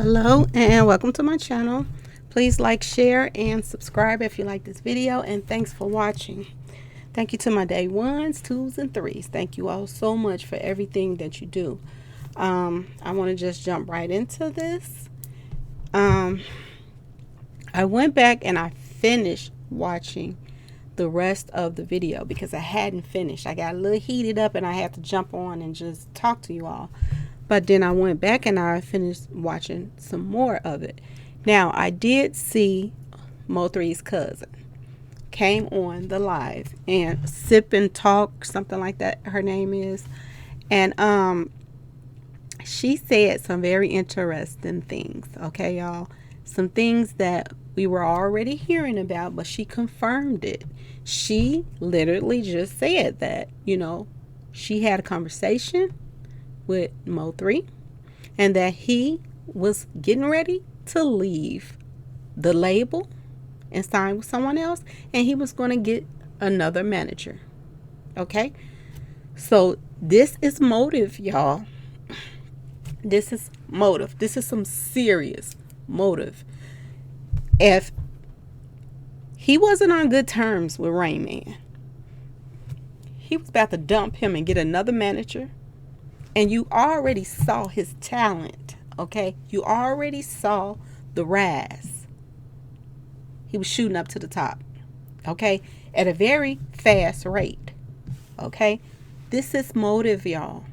Hello and welcome to my channel. Please like, share, and subscribe if you like this video, and thanks for watching. Thank you to my day ones, twos, and threes. Thank you all so much for everything that you do. I want to just jump right into this. I went back and I finished watching the rest of the video because I hadn't finished. I got a little heated up and I had to jump on and just talk to you all. But then I went back and I finished watching some more of it. Now, I did see Mo3's cousin came on the live and Sip and Talk, something like that her name is. And she said some very interesting things, okay, y'all? Some things that we were already hearing about, but she confirmed it. She literally just said that, she had a conversation with Mo3 and that he was getting ready to leave the label and sign with someone else, and he was going to get another manager. Okay, so this is motive, y'all. This is motive. This is some serious motive. If he wasn't on good terms with Rain Man, he was about to dump him and get another manager. And you already saw his talent, okay? You already saw the rise. He was shooting up to the top, okay? At a very fast rate, okay? This is motive, y'all.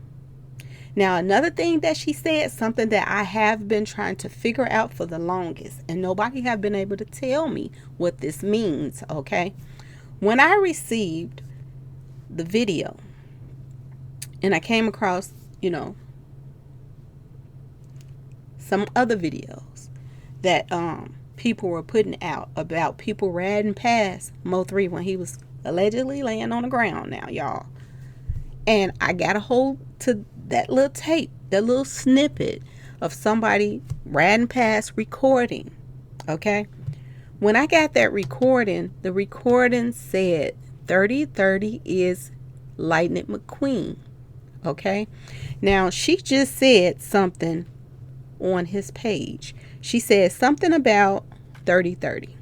Now, another thing that she said, something that I have been trying to figure out for the longest, and nobody have been able to tell me what this means, okay? When I received the video and I came across some other videos that people were putting out about people riding past Mo3 when he was allegedly laying on the ground now, y'all. And I got a hold to that little tape, that little snippet of somebody riding past recording, okay? When I got that recording, the recording said 3030 is Lightning McQueen. Okay, now she just said something on his page. She said something about 3030.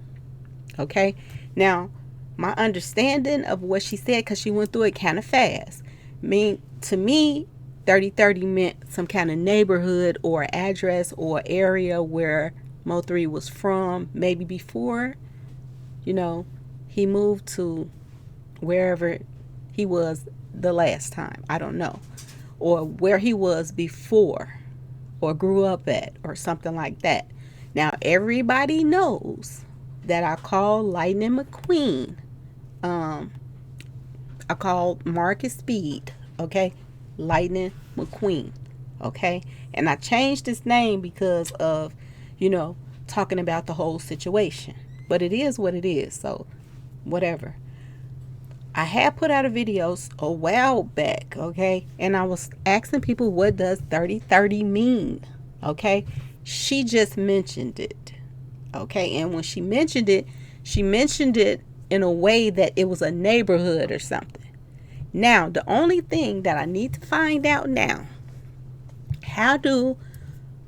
Okay, now my understanding of what she said, because she went through it kind of fast, to me 3030 meant some kind of neighborhood or address or area where Mo3 was from, maybe before he moved to wherever he was the last time. I don't know, or where he was before or grew up at or something like that. Now everybody knows that I call Lightning McQueen, I called Marcus Speed, okay, Lightning McQueen, okay, and I changed his name because of talking about the whole situation, but it is what it is, so whatever. I had put out a video a while back, okay? And I was asking people, what does 3030 mean? Okay? She just mentioned it. Okay? And when she mentioned it in a way that it was a neighborhood or something. Now, the only thing that I need to find out now, how do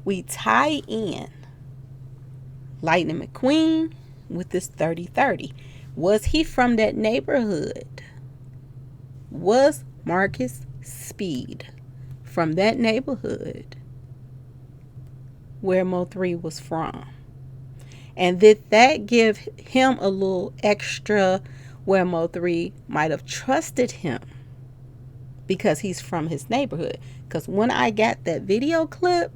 we tie in Lightning McQueen with this 3030? Was he from that neighborhood? Was Marcus Speed from that neighborhood where Mo3 was from? And did that give him a little extra where Mo3 might have trusted him because he's from his neighborhood? Because when I got that video clip,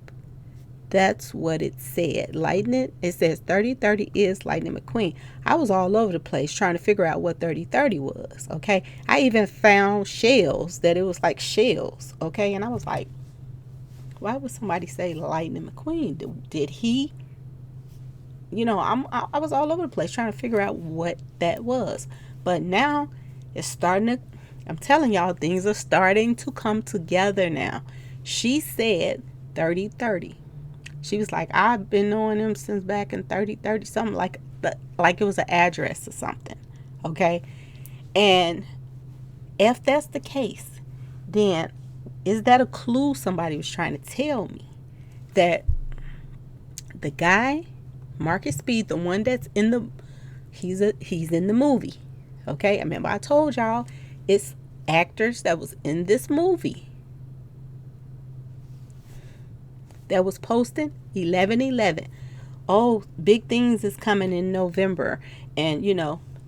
that's what it said. Lightning, it says 3030 is Lightning McQueen. I was all over the place trying to figure out what 3030 was, okay? I even found shells, that it was like shells, okay? And I was like, why would somebody say Lightning McQueen? Did he? I was all over the place trying to figure out what that was. But now it's starting to, I'm telling y'all, things are starting to come together now. She said 3030. She was like, I've been knowing him since back in 3030, something like it was an address or something, okay? And if that's the case, then is that a clue somebody was trying to tell me? That the guy, Marcus Speed, the one that's in the, he's in the movie. Okay, I remember I told y'all it's actors that was in this movie that was posting 11/11. Oh, big things is coming in November, and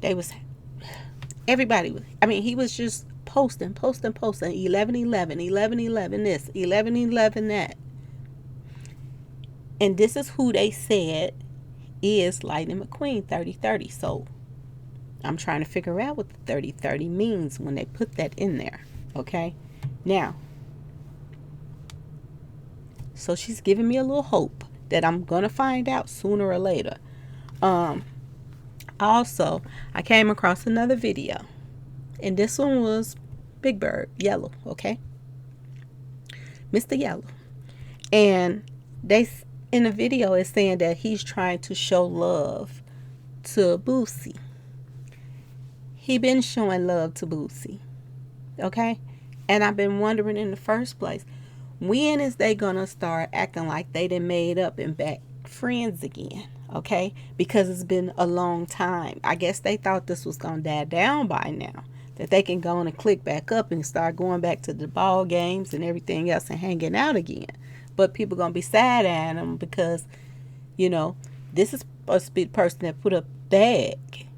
they was, everybody was, I mean, he was just posting 11/11, 11/11 this, 11/11 that. And this is who they said is Lightning McQueen 3030. So I'm trying to figure out what the 3030 means when they put that in there. Okay. Now, so she's giving me a little hope that I'm going to find out sooner or later. Also, I came across another video. And this one was Big Bird, Yellow. Okay. Mr. Yellow. And they, in the video, is saying that he's trying to show love to Boosie. He been showing love to Boosie. Okay? And I've been wondering in the first place, when is they gonna start acting like they done made up and back friends again? Okay? Because it's been a long time. I guess they thought this was gonna die down by now. That they can go on and click back up and start going back to the ball games and everything else and hanging out again. But people gonna be sad at them because, this is supposed to be the person that put up bag,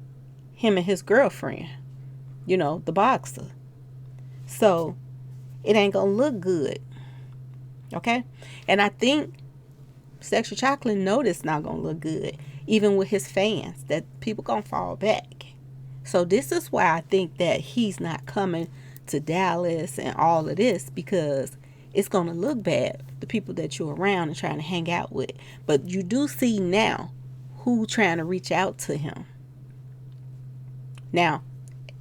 him and his girlfriend, the boxer. So it ain't gonna look good. Okay? And I think Sexual Chocolate know this not gonna look good, even with his fans, that people gonna fall back. So this is why I think that he's not coming to Dallas and all of this, because it's going to look bad, the people that you're around and trying to hang out with. But you do see now who trying to reach out to him. Now,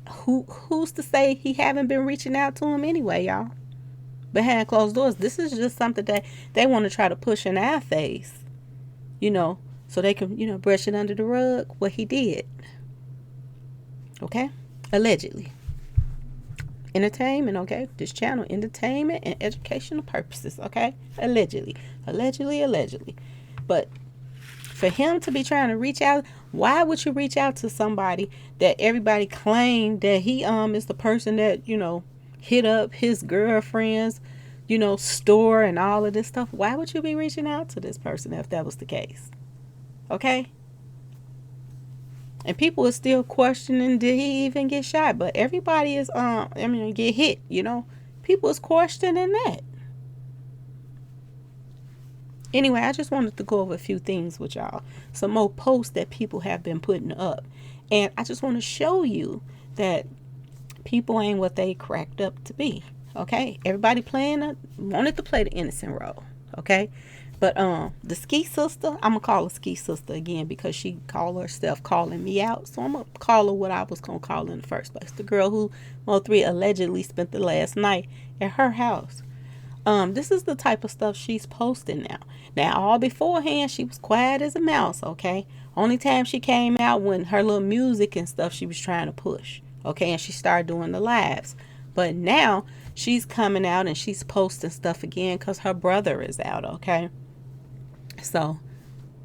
who's to say he haven't been reaching out to him anyway, y'all? Behind closed doors. This is just something that they want to try to push in our face, so they can, brush it under the rug, what he did. Okay? Allegedly. Entertainment, okay? This channel, entertainment and educational purposes, okay? Allegedly. But for him to be trying to reach out, why would you reach out to somebody that everybody claimed that he is the person that, hit up his girlfriend's, store and all of this stuff? Why would you be reaching out to this person if that was the case? Okay? And people are still questioning, did he even get shot? But everybody is, get hit, People is questioning that. Anyway, I just wanted to go over a few things with y'all. Some more posts that people have been putting up. And I just want to show you that people ain't what they cracked up to be. Okay? Everybody wanted to play the innocent role. Okay? But the Ski Sister, I'm going to call her Ski Sister again because she called herself calling me out. So I'm going to call her what I was going to call her in the first place. The girl who Mo3 allegedly spent the last night at her house. This is the type of stuff she's posting now. Now, all beforehand, she was quiet as a mouse, okay? Only time she came out when her little music and stuff she was trying to push, okay? And she started doing the lives. But now, she's coming out and she's posting stuff again because her brother is out, okay? So,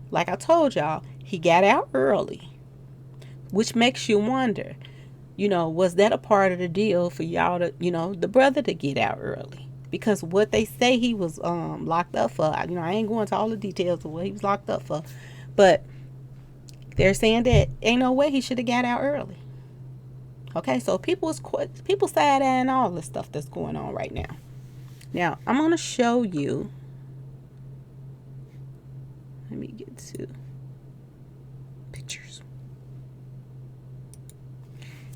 like I told y'all, he got out early, which makes you wonder, was that a part of the deal for y'all to, the brother to get out early? Because what they say he was locked up for, I ain't going to all the details of what he was locked up for, but they're saying that ain't no way he should have got out early. Okay, so people side-eyeing all the stuff that's going on right now. Now, I'm going to show you. Let me get to pictures.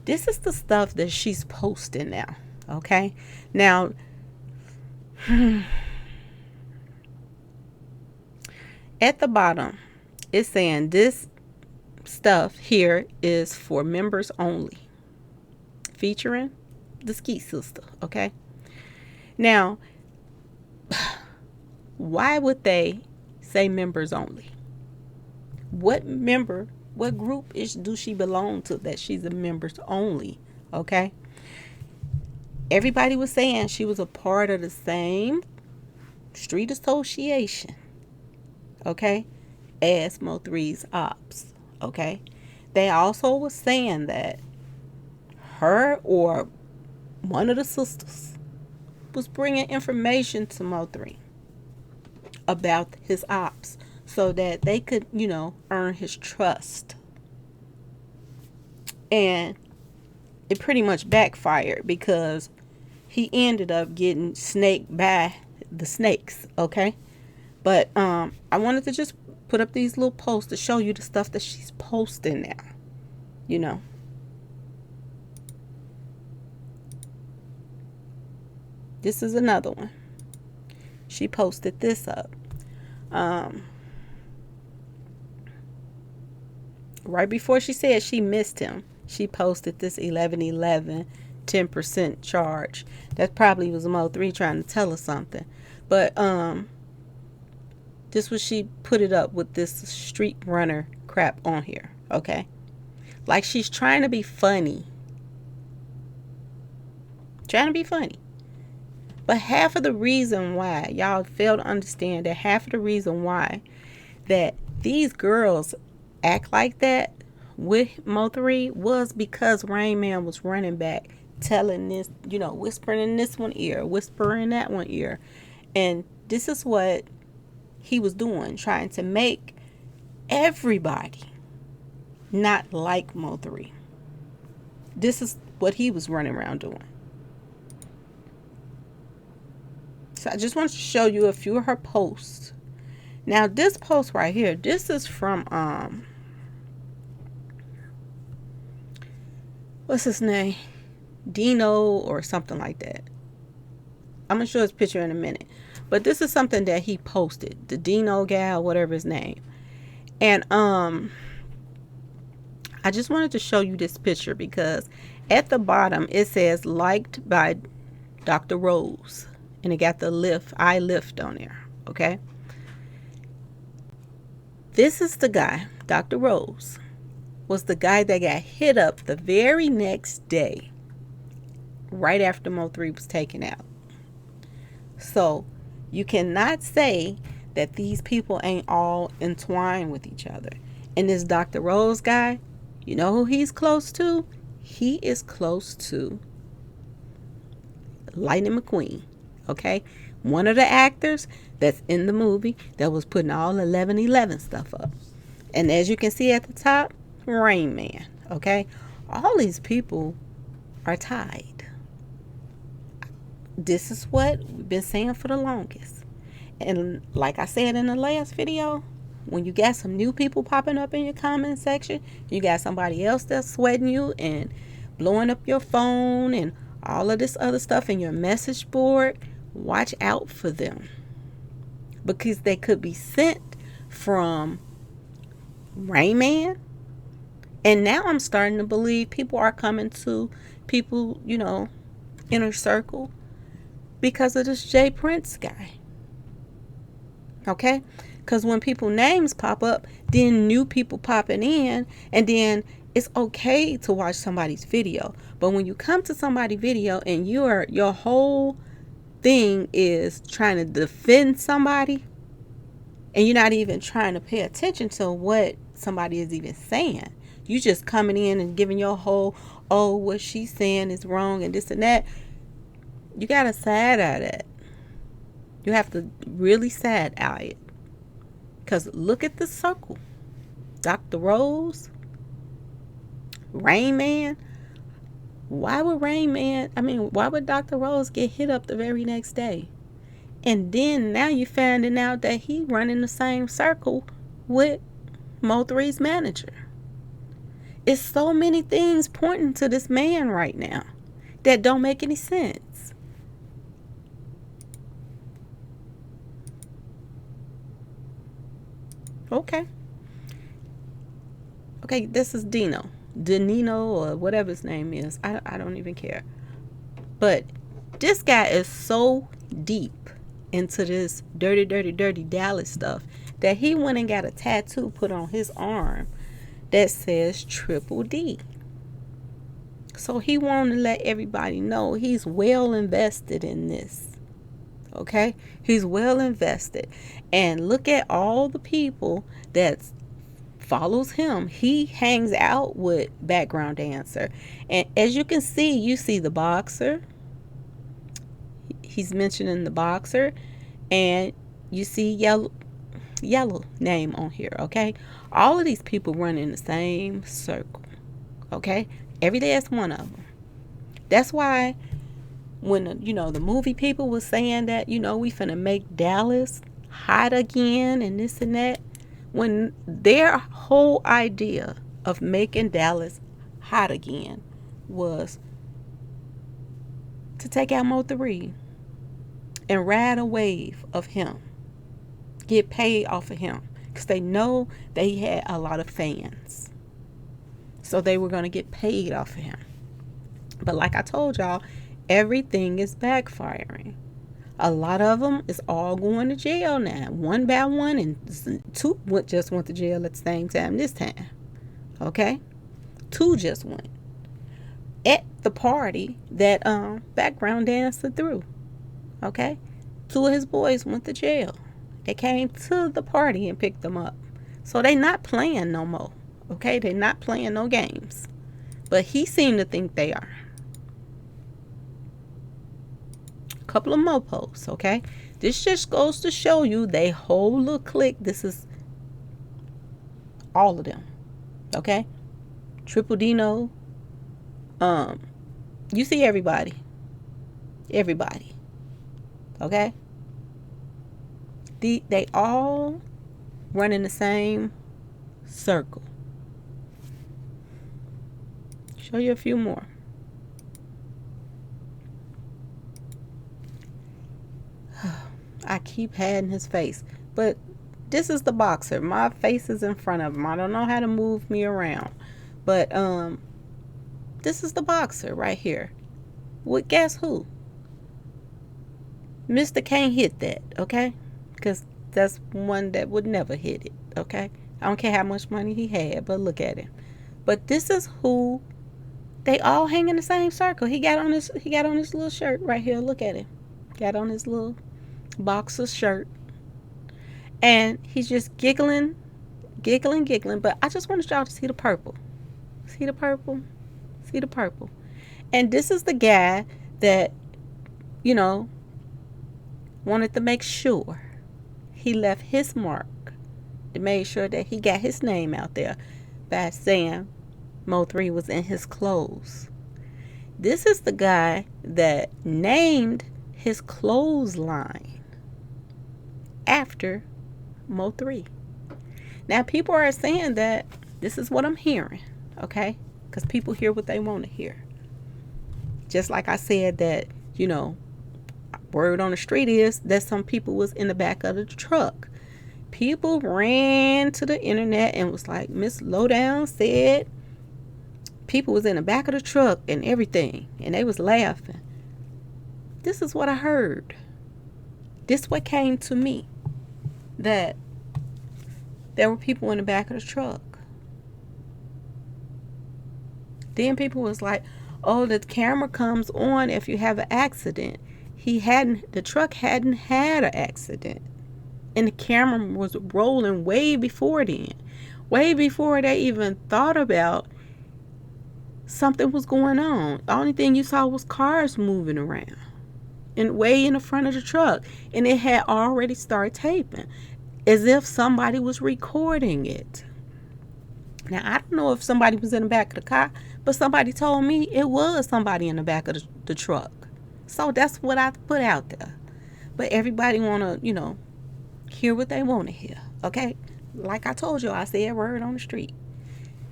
This is the stuff that she's posting now. Okay? Now, at the bottom, it's saying this stuff here is for members only. Featuring the Ski Sister. Okay? Now, why would they say members only? What group do she belong to that she's a members only? Okay? Everybody was saying she was a part of the same street association. Okay? as Mo3's ops. Okay, they also was saying that her or one of the sisters was bringing information to Mo3 about his ops so that they could, earn his trust. And it pretty much backfired because he ended up getting snaked by the snakes, okay? But I wanted to just put up these little posts to show you the stuff that she's posting now, This is another one. She posted this up. Right before she said she missed him, she posted this 11/11 10% charge. That probably was Mo3 trying to tell her something. But this was, she put it up with this street runner crap on here, okay? Like she's trying to be funny. But half of the reason why, y'all fail to understand that half of the reason why that these girls act like that with Mo3 was because Rain Man was running back, telling this, whispering in this one ear, whispering in that one ear. And this is what he was doing, trying to make everybody not like Mo3. This is what he was running around doing. So I just wanted to show you a few of her posts. Now this post right here, this is from what's his name? Dino or something like that. I'm gonna show his picture in a minute. But this is something that he posted. The Dino guy, whatever his name. And I just wanted to show you this picture because at the bottom it says liked by Dr. Rose. And it got the I lift on there. Okay. This is the guy, Dr. Rose, was the guy that got hit up the very next day, right after Mo3 was taken out. So you cannot say that these people ain't all entwined with each other. And this Dr. Rose guy, you know who he's close to? He is close to Lightning McQueen. Okay, one of the actors that's in the movie that was putting all 11/11 stuff up. And as you can see at the top, Rain Man. Okay, all these people are tied. This is what we've been saying for the longest. And like I said in the last video, when you got some new people popping up in your comment section, you got somebody else that's sweating you and blowing up your phone and all of this other stuff in your message board, watch out for them, because they could be sent from Rain Man. And now I'm starting to believe people are coming to people, inner circle because of this Jay Prince guy. Okay? Because when people names pop up, then new people popping in, and then it's okay to watch somebody's video. But when you come to somebody's video and your whole thing is trying to defend somebody, and you're not even trying to pay attention to what somebody is even saying, you just coming in and giving your whole, what she's saying is wrong and this and that, you gotta side eye that. You have to really side eye it. Because look at the circle. Dr. Rose, Rain Man. Why would Dr. Rose get hit up the very next day? And then now you're finding out that he running the same circle with Mo3's manager. It's so many things pointing to this man right now that don't make any sense. Okay, this is Dino or whatever his name is. I don't even care. But this guy is so deep into this dirty Dallas stuff that he went and got a tattoo put on his arm that says Triple D. So he wanted to let everybody know he's well invested in this. Okay, he's well invested. And look at all the people that follows him. He hangs out with background dancer. And as you can see, you see the boxer. He's mentioning the boxer. And you see yellow name on here. Okay, all of these people run in the same circle. Okay, every last one of them. That's why when the movie people was saying that we finna make Dallas hot again and this and that, when their whole idea of making Dallas hot again was to take out Mo3 and ride a wave of him, get paid off of him, because they know that he had a lot of fans, so they were going to get paid off of him. But like I told y'all, everything is backfiring. A lot of them is all going to jail now, one by one, and two just went to jail at the same time this time. Okay, two just went at the party that background dancer threw. Okay, two of his boys went to jail. They came to the party and picked them up, so they not playing no more. Okay, they not playing no games, but he seemed to think they are. Couple of more posts. Okay, this just goes to show you they whole little clique. This is all of them. Okay, Triple Dino. You see everybody. Okay, they all run in the same circle. Show you a few more. I keep hiding his face, but this is the boxer. My face is in front of him. I don't know how to move me around, but this is the boxer right here. Well, guess who? Mr. can't hit that, okay? Because that's one that would never hit it, okay? I don't care how much money he had, but look at him. But this is who they all hang in the same circle. He got on his little shirt right here. Look at him. Got on his little boxer shirt, and he's just giggling. But I just wanted y'all to see the purple. See the purple? See the purple? And this is the guy that wanted to make sure he left his mark, to make sure that he got his name out there by saying Mo3 was in his clothes. This is the guy that named his clothesline after Mo3. Now people are saying that this is what I'm hearing, okay? Because people hear what they want to hear. Just like I said that, word on the street is that some people was in the back of the truck. People ran to the internet and was like, Miss Lowdown said people was in the back of the truck and everything, and they was laughing. This is what I heard. This what came to me, that there were people in the back of the truck. Then people was like, oh, the camera comes on if you have an accident. The truck hadn't had an accident, and the camera was rolling way before then, way before they even thought about something was going on. The only thing you saw was cars moving around and way in the front of the truck, and it had already started taping as if somebody was recording it. Now I don't know if somebody was in the back of the car, but somebody told me it was somebody in the back of the truck. So that's what I put out there. But everybody want to hear what they want to hear, okay? Like I told you, I said word on the street.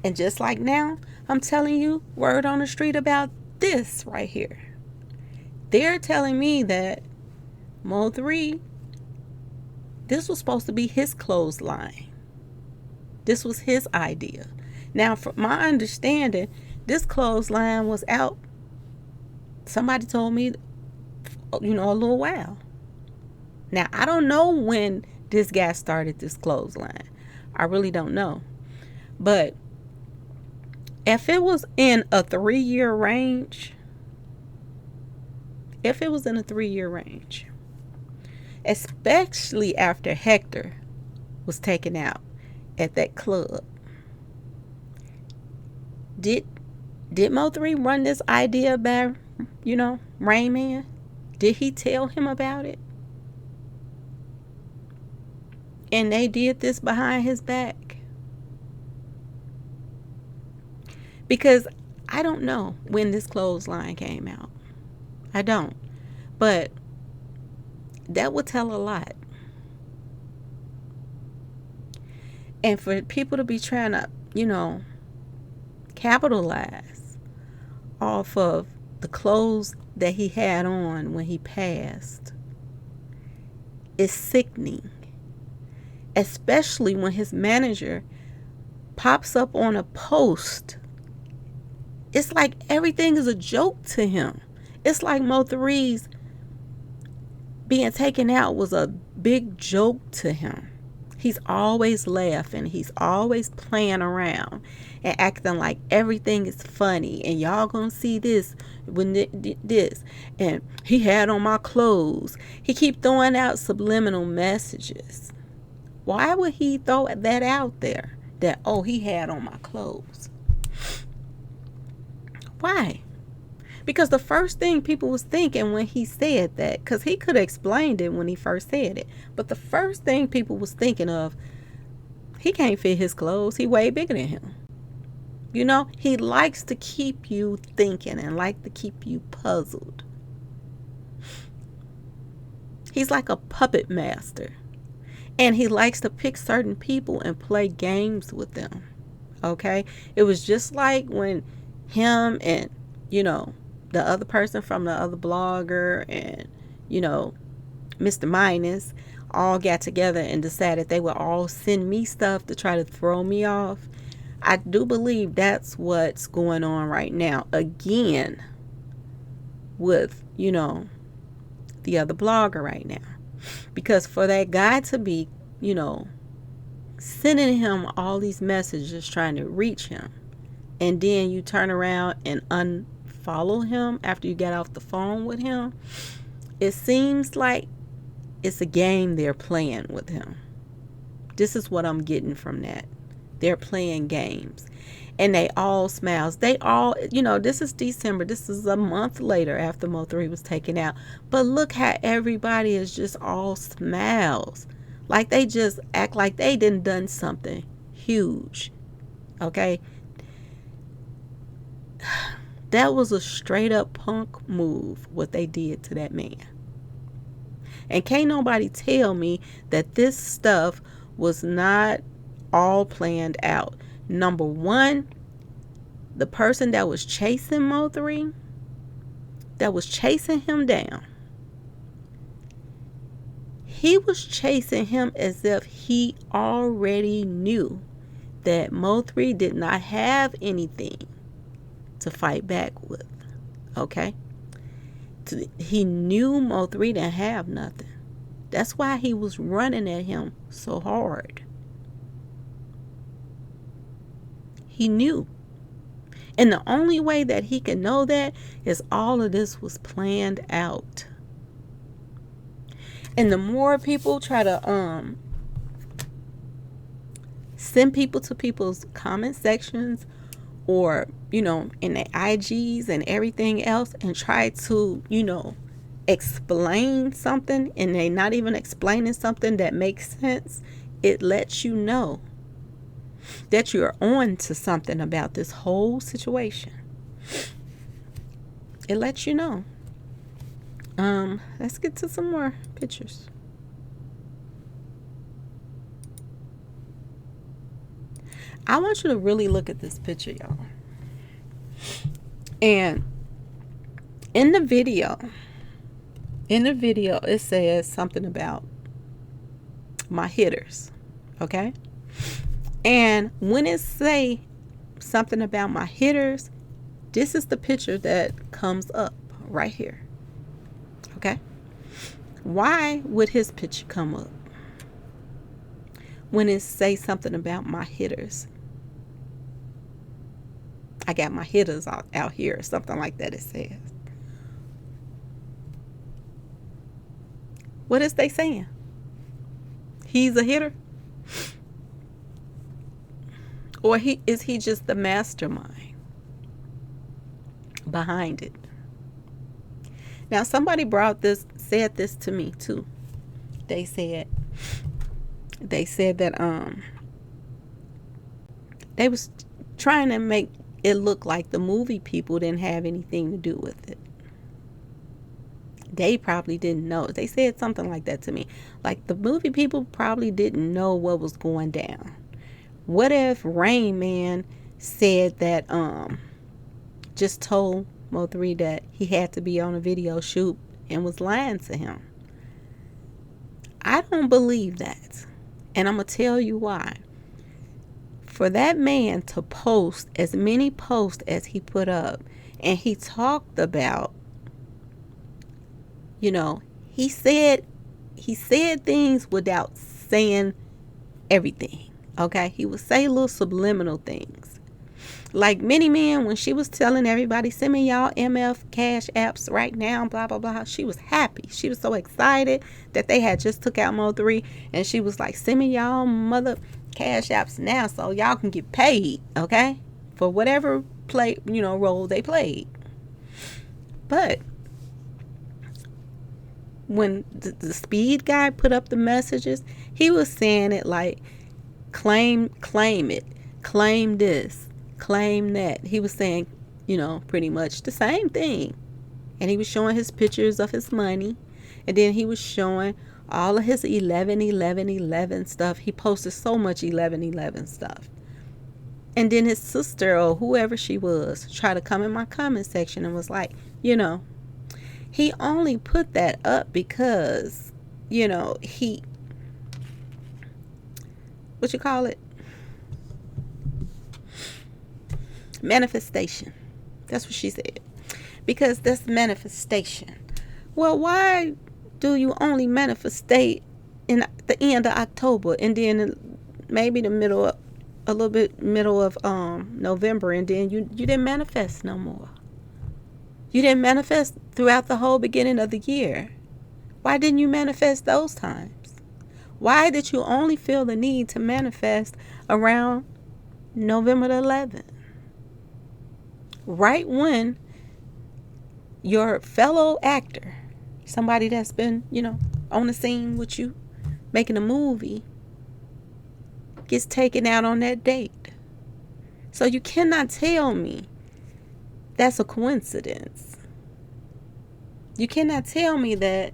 And just like now, I'm telling you word on the street about this right here. They're telling me that Mo3, this was supposed to be his clothesline. This was his idea. Now, from my understanding, this clothesline was out, somebody told me, a little while. Now, I don't know when this guy started this clothesline. I really don't know. But if it was in a 3-year range, especially after Hector was taken out at that club. Did Mo3 run this idea by, Rain Man? Did he tell him about it? And they did this behind his back? Because I don't know when this clothesline came out. I don't. But that would tell a lot. And for people to be trying to, capitalize off of the clothes that he had on when he passed is sickening. Especially when his manager pops up on a post. It's like everything is a joke to him. It's like Mo3's being taken out was a big joke to him. He's always laughing. He's always playing around and acting like everything is funny. And y'all gonna see this when this. And he had on my clothes. He keep throwing out subliminal messages. Why would he throw that out there? That, he had on my clothes. Why? Because the first thing people was thinking when he said that, because he could have explained it when he first said it, but the first thing people was thinking of, he can't fit his clothes. He way bigger than him. He likes to keep you thinking and like to keep you puzzled. He's like a puppet master. And he likes to pick certain people and play games with them. Okay? It was just like when him and, the other person from the other blogger and, Mr. Minus all got together and decided they would all send me stuff to try to throw me off. I do believe that's what's going on right now. Again, with, the other blogger right now. Because for that guy to be, sending him all these messages trying to reach him, and then you turn around and unfollow him after you get off the phone with him, it seems like it's a game they're playing with him. This is what I'm getting from that. They're playing games. And they all smiles. They all, this is December. This is a month later after Mo3 was taken out. But look how everybody is just all smiles. Like they just act like they done something huge. Okay? That was a straight up punk move, what they did to that man. And can't nobody tell me that this stuff was not all planned out. Number one, the person that was chasing Mo3, that was chasing him down, he was chasing him as if he already knew that Mo3 did not have anything to fight back with. Okay? He knew Mo3 didn't have nothing. That's why he was running at him so hard. He knew. And the only way that he could know that is all of this was planned out. And the more people try to send people to people's comment sections or, in their IGs and everything else and try to, explain something and they not even explaining something that makes sense, it lets you know that you're on to something about this whole situation. It lets you know. Let's get to some more pictures. I want you to really look at this picture, y'all. And in the video, it says something about my hitters. Okay? And when it say something about my hitters, this is the picture that comes up right here. Okay? Why would his picture come up when it say something about my hitters? I got my hitters out here or something like that it says. What is they saying? He's a hitter? Or is he just the mastermind behind it? Now, somebody said this to me too. They said that they was trying to make it look like the movie people didn't have anything to do with it. They probably didn't know. They said something like that to me. Like, the movie people probably didn't know what was going down. What if Rain Man said that, just told Mo3 that he had to be on a video shoot and was lying to him? I don't believe that. And I'm going to tell you why. For that man to post as many posts as he put up, and he talked about, he said things without saying everything. Okay? He would say little subliminal things. Like Many Men, when she was telling everybody, send me y'all MF cash apps right now, blah, blah, blah. She was happy. She was so excited that they had just took out Mo3. And she was like, send me y'all mother cash apps now so y'all can get paid, okay? For whatever role they played. But when the speed guy put up the messages, he was saying it like, claim it, claim this, claim that. He was saying, pretty much the same thing. And he was showing his pictures of his money. And then he was showing all of his 11 stuff. He posted so much 11 stuff. And then his sister, or whoever she was, tried to come in my comment section and was like, he only put that up because, he, what you call it? Manifestation. That's what she said. Because that's manifestation. Well, why do you only manifestate in the end of October and then maybe a little bit middle of November, and then you didn't manifest no more? You didn't manifest throughout the whole beginning of the year. Why didn't you manifest those times? Why did you only feel the need to manifest around November the 11th? Right when your fellow actor, somebody that's been, on the scene with you, making a movie, gets taken out on that date. So you cannot tell me that's a coincidence. You cannot tell me that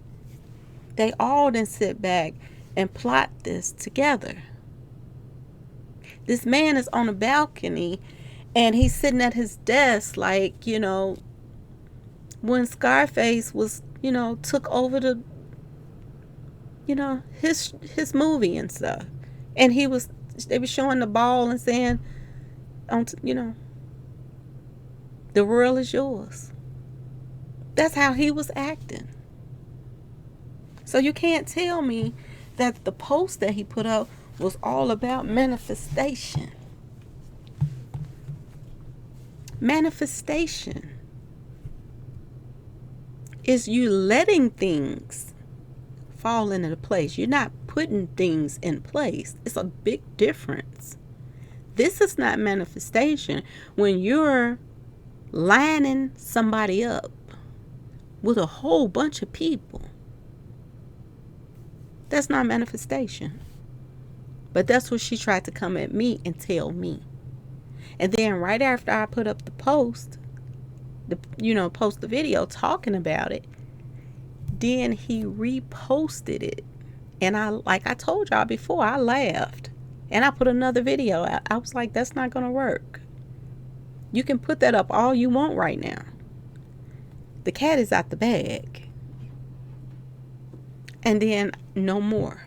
they all didn't sit back and plot this together. This man is on a balcony and he's sitting at his desk like, when Scarface was, took over the, his movie and stuff. And they were showing the ball and saying, the world is yours. That's how he was acting. So you can't tell me that the post that he put up was all about manifestation. Manifestation is you letting things fall into place. You're not putting things in place. It's a big difference. This is not manifestation when you're lining somebody up with a whole bunch of people. That's not manifestation. But that's what she tried to come at me and tell me. And then right after I put up the post, post the video talking about it, then he reposted it. And like I told y'all before, I laughed. And I put another video out. I was like, that's not going to work. You can put that up all you want right now. The cat is out the bag. And then no more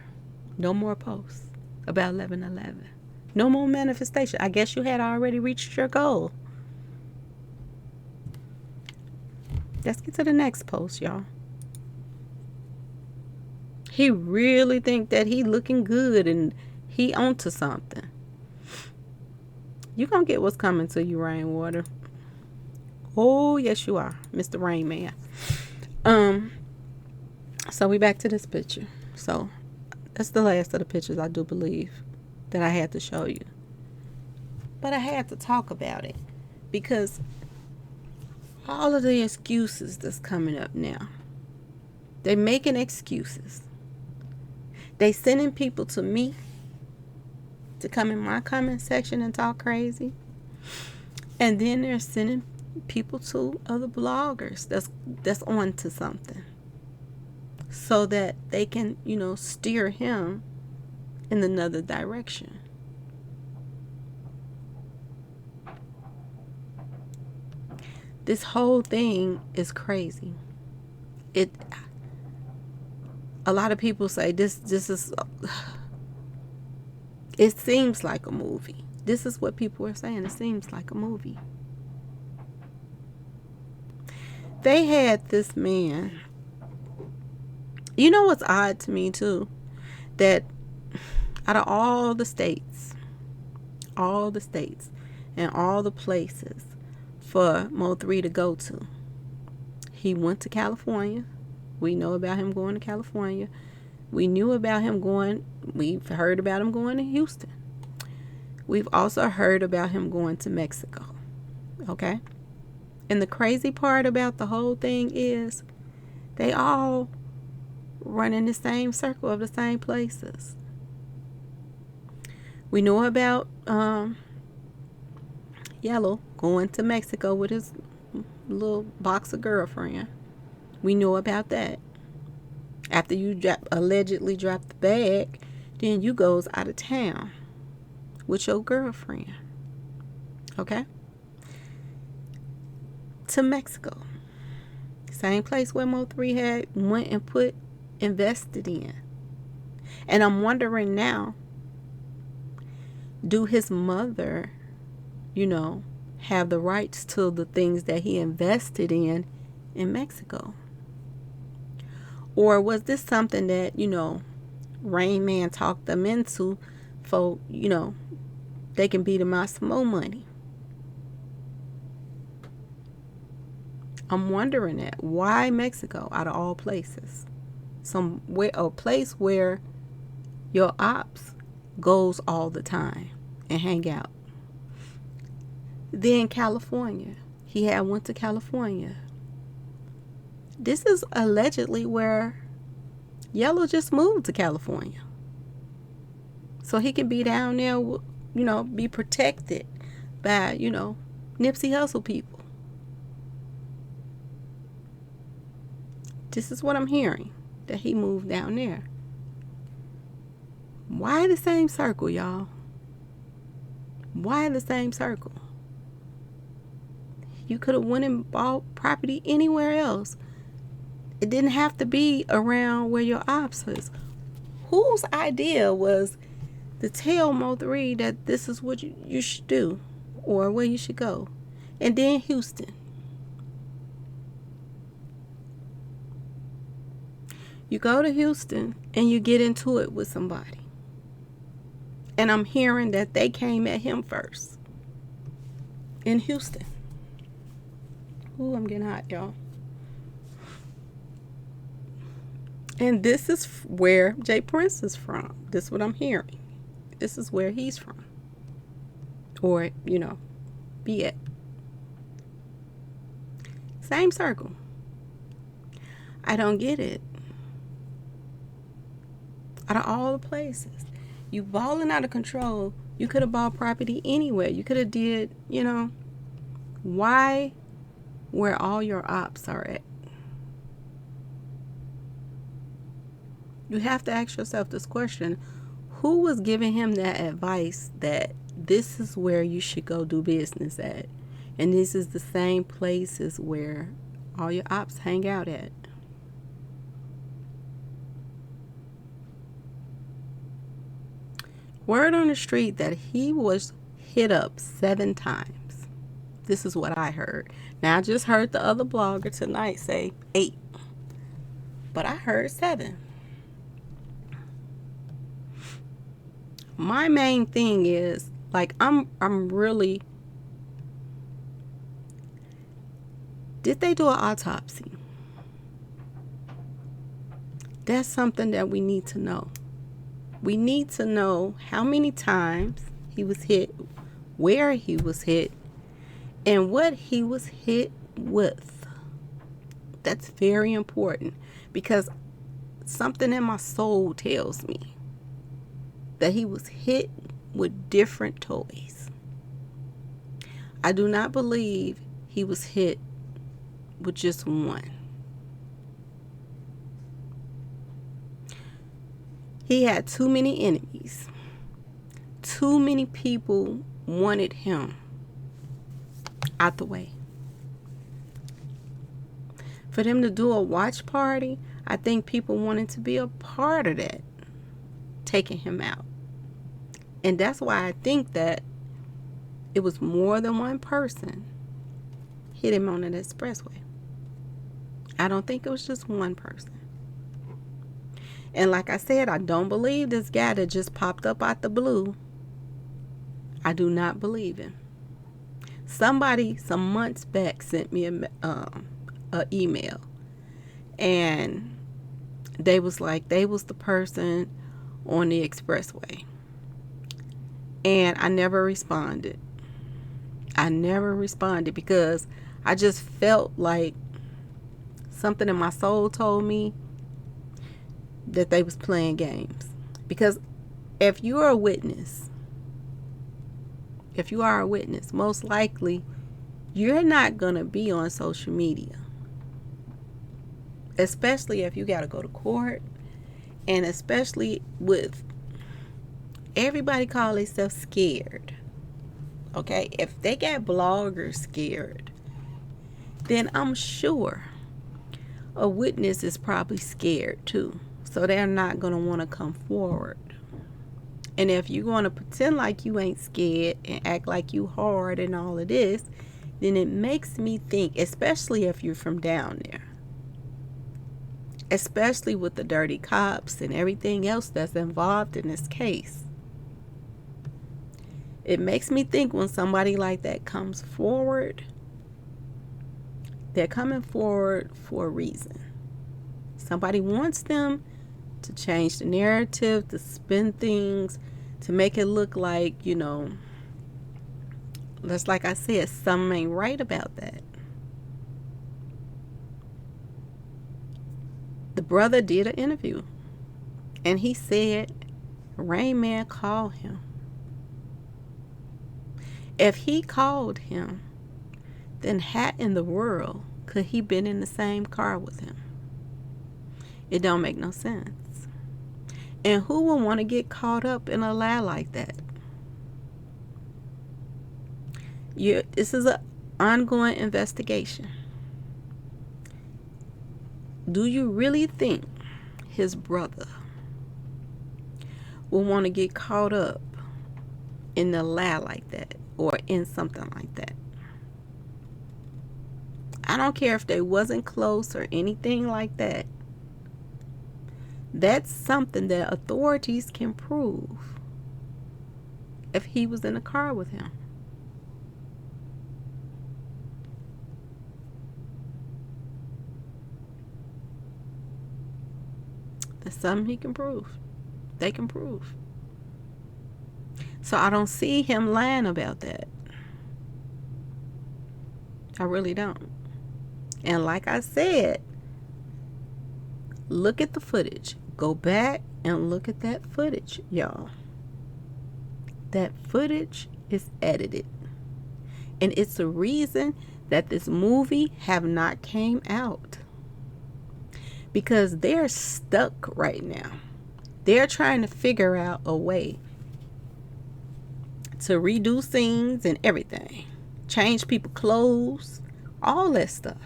posts about 11/11. No more manifestation. I guess you had already reached your goal. Let's get to the next post, y'all. He really think that he looking good and he onto something. You gonna get what's coming to you, Rainwater. Oh, yes you are, Mr. Rain Man. So we back to this picture. So that's the last of the pictures, I do believe, that I had to show you. But I had to talk about it because all of the excuses that's coming up now, they making excuses. They sending people to me to come in my comment section and talk crazy. And then they're sending people to other bloggers that's on to something, so that they can, steer him in another direction. This whole thing is crazy. A lot of people say this is, it seems like a movie. This is what people are saying. It seems like a movie. They had this man. You know what's odd to me too? That out of all the states and all the places for Mo3 to go to, he went to California. We know about him going to California. We've heard about him going to Houston. We've also heard about him going to Mexico. Okay? And the crazy part about the whole thing is they all run in the same circle of the same places. We know about Yellow going to Mexico with his little boxer girlfriend. We know about that. After you allegedly drop the bag, then you goes out of town with your girlfriend. Okay? To Mexico. Same place where Mo3 had went and invested in. And I'm wondering now, do his mother, have the rights to the things that he invested in Mexico? Or was this something that, Rain Man talked them into for, they can beat him out some more money? I'm wondering that. Why Mexico out of all places? A place where your ops goes all the time and hang out. Then California. He had went to California. This is allegedly where Yellow just moved to California. So he can be down there, be protected by, Nipsey Hussle people. This is what I'm hearing, that he moved down there. Why the same circle, y'all? Why the same circle? You could have went and bought property anywhere else. It didn't have to be around where your ops is. Whose idea was to tell Mo3 that this is what you should do or where you should go? And then Houston. You go to Houston and you get into it with somebody. And I'm hearing that they came at him first in Houston. Ooh, I'm getting hot, y'all. And this is where Jay Prince is from. This is what I'm hearing. This is where he's from. Or, be at. Same circle. I don't get it. Out of all the places, you balling out of control. You could have bought property anywhere. You could have did, why where all your ops are at? You have to ask yourself this question. Who was giving him that advice that this is where you should go do business at? And this is the same places where all your ops hang out at. Word on the street that he was hit up 7 times. This is what I heard. Now, I just heard the other blogger tonight say 8. But I heard 7. My main thing is, I'm really... Did they do an autopsy? That's something that we need to know. We need to know how many times he was hit, where he was hit, and what he was hit with. That's very important, because something in my soul tells me that he was hit with different toys. I do not believe he was hit with just one. He had too many enemies. Too many people wanted him out the way. For them to do a watch party, I think people wanted to be a part of that, taking him out. And that's why I think that it was more than one person hit him on an expressway. I don't think it was just one person. And like I said, I don't believe this guy that just popped up out the blue. I do not believe him. Somebody some months back sent me a email, and they was like, they was the person on the expressway. And I never responded. Because I just felt like something in my soul told me that they was playing games. Because if you are a witness, most likely you're not going to be on social media. Especially if you got to go to court, and especially with everybody call themselves scared. Okay, if they got bloggers scared, then I'm sure a witness is probably scared too. So they're not going to want to come forward. And if you're going to pretend like you ain't scared and act like you hard and all of this, then it makes me think, especially if you're from down there, especially with the dirty cops and everything else that's involved in this case, it makes me think when somebody like that comes forward, they're coming forward for a reason. Somebody wants them to change the narrative, to spin things, to make it look like, that's like I said, something ain't right about that. The brother did an interview, and he said Rain Man called him. If he called him, then how in the world could he been in the same car with him? It don't make no sense. And who would want to get caught up in a lie like that? This is an ongoing investigation. Do you really think his brother will want to get caught up in a lie like that, or in something like that? I don't care if they wasn't close or anything like that. That's something that authorities can prove if he was in a car with him. That's something he can prove. They can prove. So I don't see him lying about that. I really don't. And like I said, look at the footage. Go back and look at that footage, y'all. That footage is edited. And it's the reason that this movie have not came out. Because they're stuck right now. They're trying to figure out a way to redo scenes and everything. Change people's clothes, all that stuff.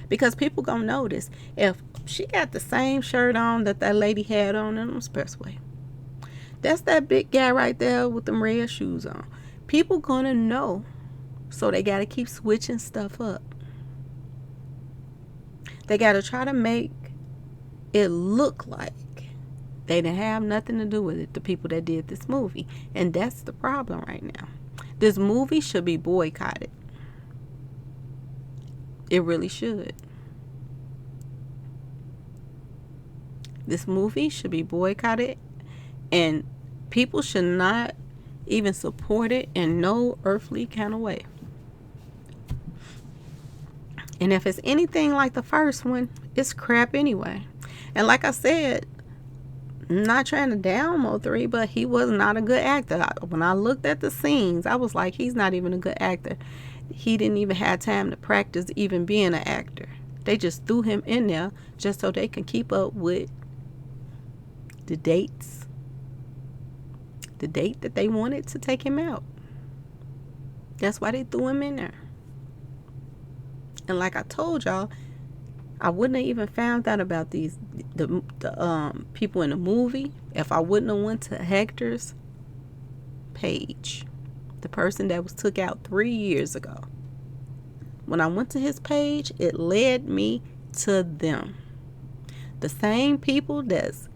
Because people gonna notice if she got the same shirt on that lady had on in the expressway. That's that big guy right there with them red shoes on. People gonna know. So they gotta keep switching stuff up. They gotta try to make it look like they didn't have nothing to do with it, the people that did this movie. And that's the problem right now. This movie should be boycotted. It really should. This movie should be boycotted, and people should not even support it in no earthly kind of way. And if it's anything like the first one, it's crap anyway. And like I said, I'm not trying to down Mo3, but he was not a good actor. When I looked at the scenes, I was like, he's not even a good actor. He didn't even have time to practice even being an actor. They just threw him in there just so they can keep up with the dates. The date that they wanted to take him out. That's why they threw him in there. And like I told y'all, I wouldn't have even found out about the people in the movie if I wouldn't have went to Hector's page, the person that was took out 3 years ago. When I went to his page, it led me to them, the same people that's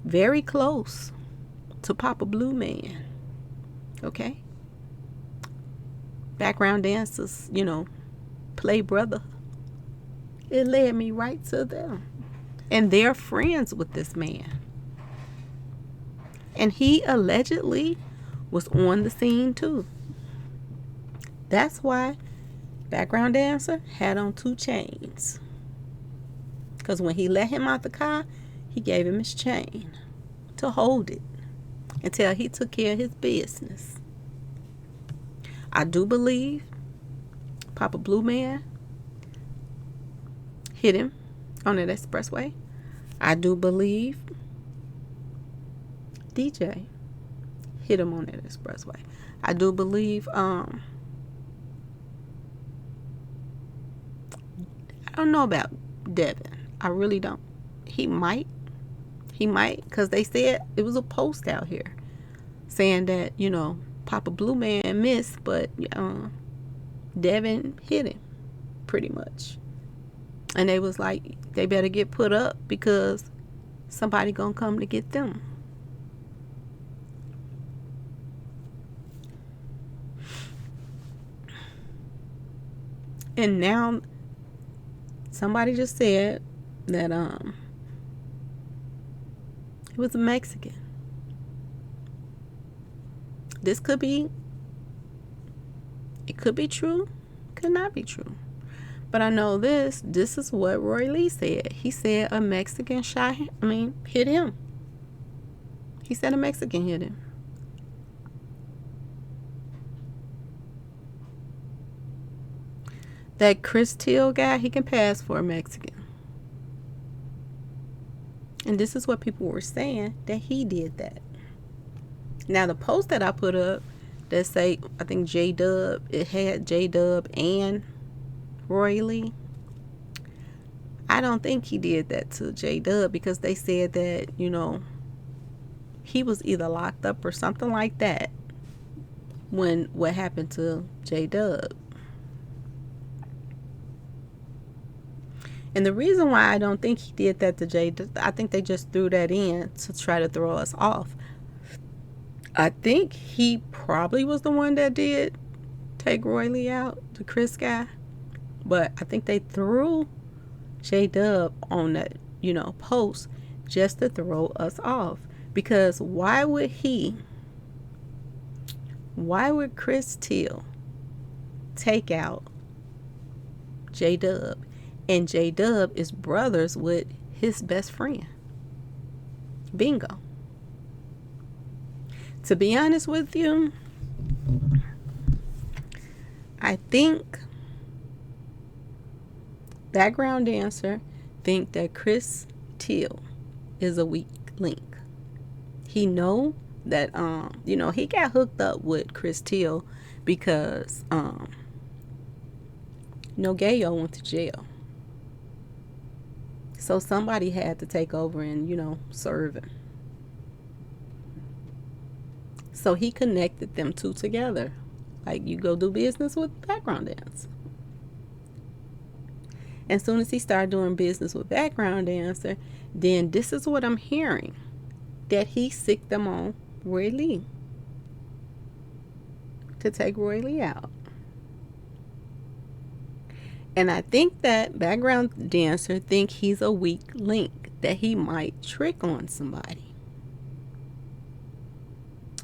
very close to Papa Blue Man. Okay, background dancers, play brother. It led me right to them. And they're friends with this man. And he allegedly was on the scene too. That's why background dancer had on 2 chains. Because when he let him out the car, he gave him his chain to hold it until he took care of his business. I do believe Papa Blue Man hit him on that expressway. I do believe DJ hit him on that expressway. I do believe I don't know about Devin. I really don't. He might, because they said it was a post out here saying that Papa Blue Man missed, but Devin hit him pretty much. And they was like, they better get put up because somebody gonna come to get them. And now somebody just said that it was a Mexican. It could be true, could not be true. But I know this is what Roy Lee said. He said a Mexican hit him. He said a Mexican hit him. That Chris Till guy, he can pass for a Mexican. And this is what people were saying, that he did that. Now the post that I put up that say, I think J-Dub, it had J-Dub and Roy Lee. I don't think he did that to J-Dub because they said that, he was either locked up or something like that when what happened to J-Dub. And the reason why I don't think he did that to J-Dub, I think they just threw that in to try to throw us off. I think he probably was the one that did take Roy Lee out, the Chris guy. But I think they threw J-Dub on that, post just to throw us off. Because why would Chris Till take out J-Dub? And J-Dub is brothers with his best friend. Bingo. To be honest with you, I think background dancer think that Chris Till is a weak link. He know that he got hooked up with Chris Till because Gayo went to jail. So somebody had to take over and serve him. So he connected them two together. Like, you go do business with background dancer. And as soon as he started doing business with background dancer, then this is what I'm hearing. That he sicked them on Roy Lee. To take Roy Lee out. And I think that background dancer think he's a weak link. that he might trick on somebody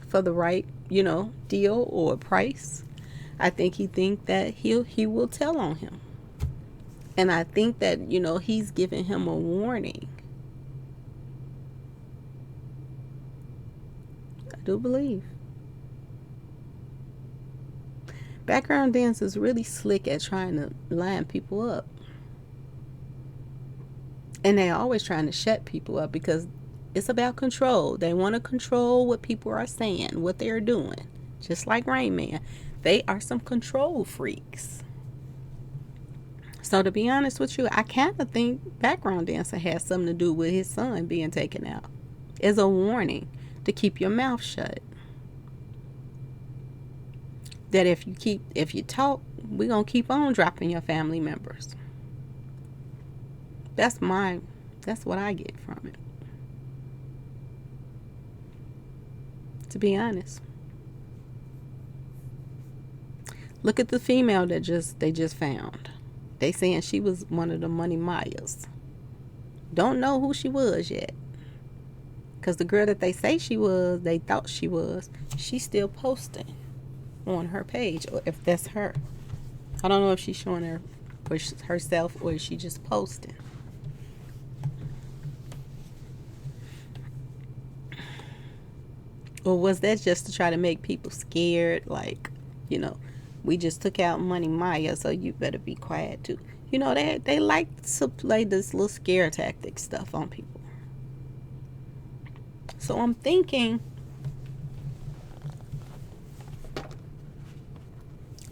for the right, deal or price. I think that he will tell on him. And I think that, he's giving him a warning. I do believe. Background dancers is really slick at trying to line people up. And they're always trying to shut people up because it's about control. They want to control what people are saying, what they're doing. Just like Rain Man. They are some control freaks. So to be honest with you, I kind of think background dancer has something to do with his son being taken out. As a warning to keep your mouth shut. That if you talk, we're going to keep on dropping your family members. That's what I get from it. To be honest. Look at the female that they just found. They saying she was one of the Money Mayas. Don't know who she was yet. Because the girl that they say they thought she was, she's still posting on her page, or if that's her. I don't know if she's showing herself or is she just posting. Or was that just to try to make people scared? Like, we just took out Money Maya, so you better be quiet too. They like to play this little scare tactic stuff on people. So I'm thinking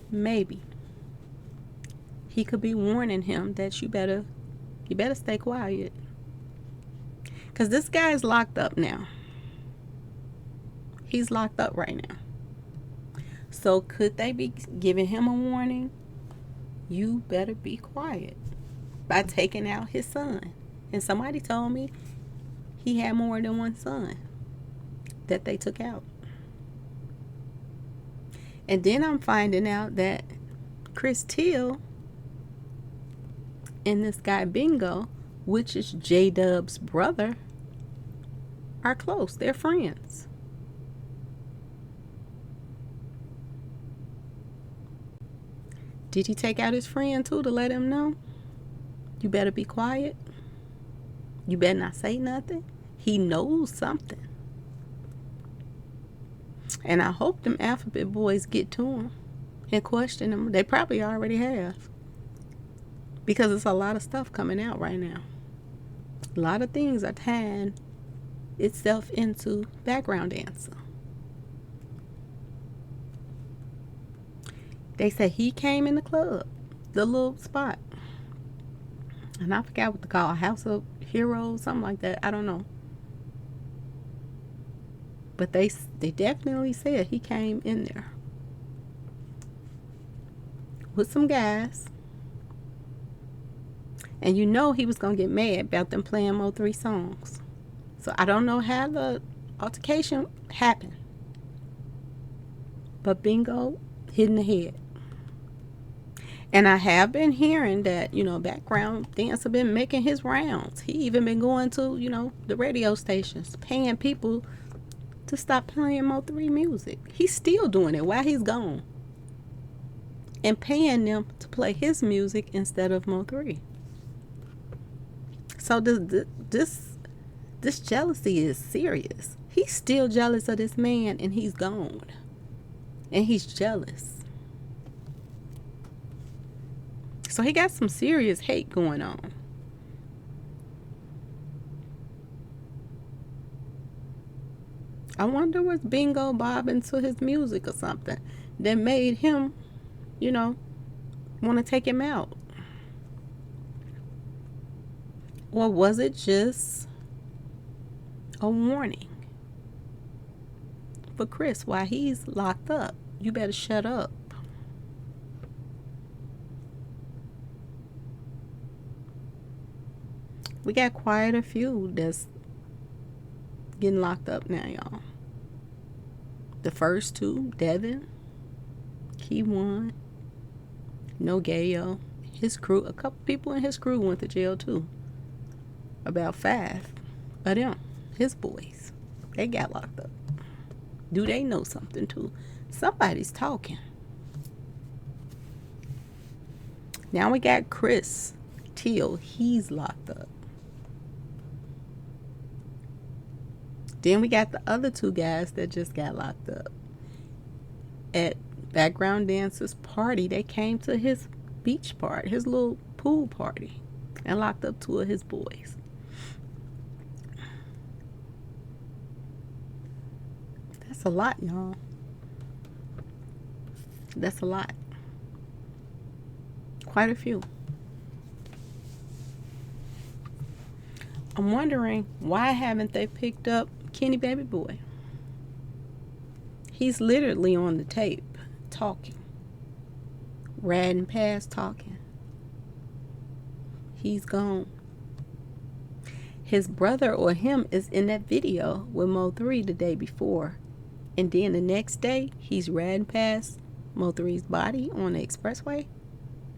maybe he could be warning him that you better stay quiet. Because this guy's locked up now. He's locked up right now. So could they be giving him a warning? You better be quiet. By taking out his son. And somebody told me he had more than one son that they took out. And then I'm finding out that Chris Till and this guy Bingo, which is J-Dub's brother, are close. They're friends. Did he take out his friend too to let him know? You better be quiet. You better not say nothing. He knows something. And I hope them Alphabet boys get to him and question him. They probably already have. Because it's a lot of stuff coming out right now. A lot of things are tying itself into background dancer. They said he came in the club, the little spot. And I forgot what to call, House of Heroes, something like that. I don't know. But they definitely said he came in there with some guys. And he was going to get mad about them playing Mo3 songs. So I don't know how the altercation happened. But Bingo hit in the head. And I have been hearing that, background dancer been making his rounds. He even been going to, the radio stations, paying people to stop playing Mo3 music. He's still doing it while he's gone. And paying them to play his music instead of Mo3. So this jealousy is serious. He's still jealous of this man and he's gone. And he's jealous. So he got some serious hate going on. I wonder was Bingo bobbing to his music or something that made him, want to take him out. Or was it just a warning for Chris while he's locked up? You better shut up. We got quite a few that's getting locked up now, y'all. The first two, Devin, Key One, No Gayo, his crew, a couple people in his crew went to jail too. About 5 of them, his boys, they got locked up. Do they know something too? Somebody's talking. Now we got Chris Teal. He's locked up. Then we got the other 2 guys that just got locked up. At Background Dancer's party, they came to his beach party, his little pool party, and locked up 2 of his boys. That's a lot, y'all. That's a lot. Quite a few. I'm wondering, why haven't they picked up Kenny Baby Boy? He's literally on the tape talking, riding past talking. He's gone. His brother or him is in that video with Mo3 the day before, and then the next day he's riding past Mo3's body on the expressway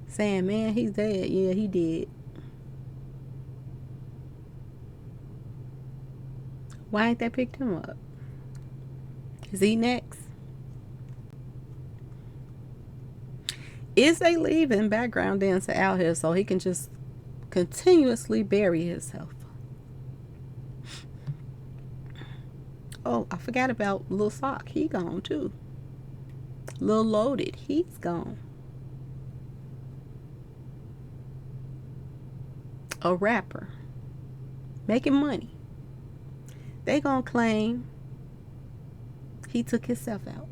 saying, man, he's dead. Yeah, he did. Why ain't they picked him up? Is he next? Is they leaving Background Dancer out here so he can just continuously bury himself? Oh, I forgot about Lil Sock. He gone too. Lil Loaded, he's gone. A rapper making money. They gonna claim he took himself out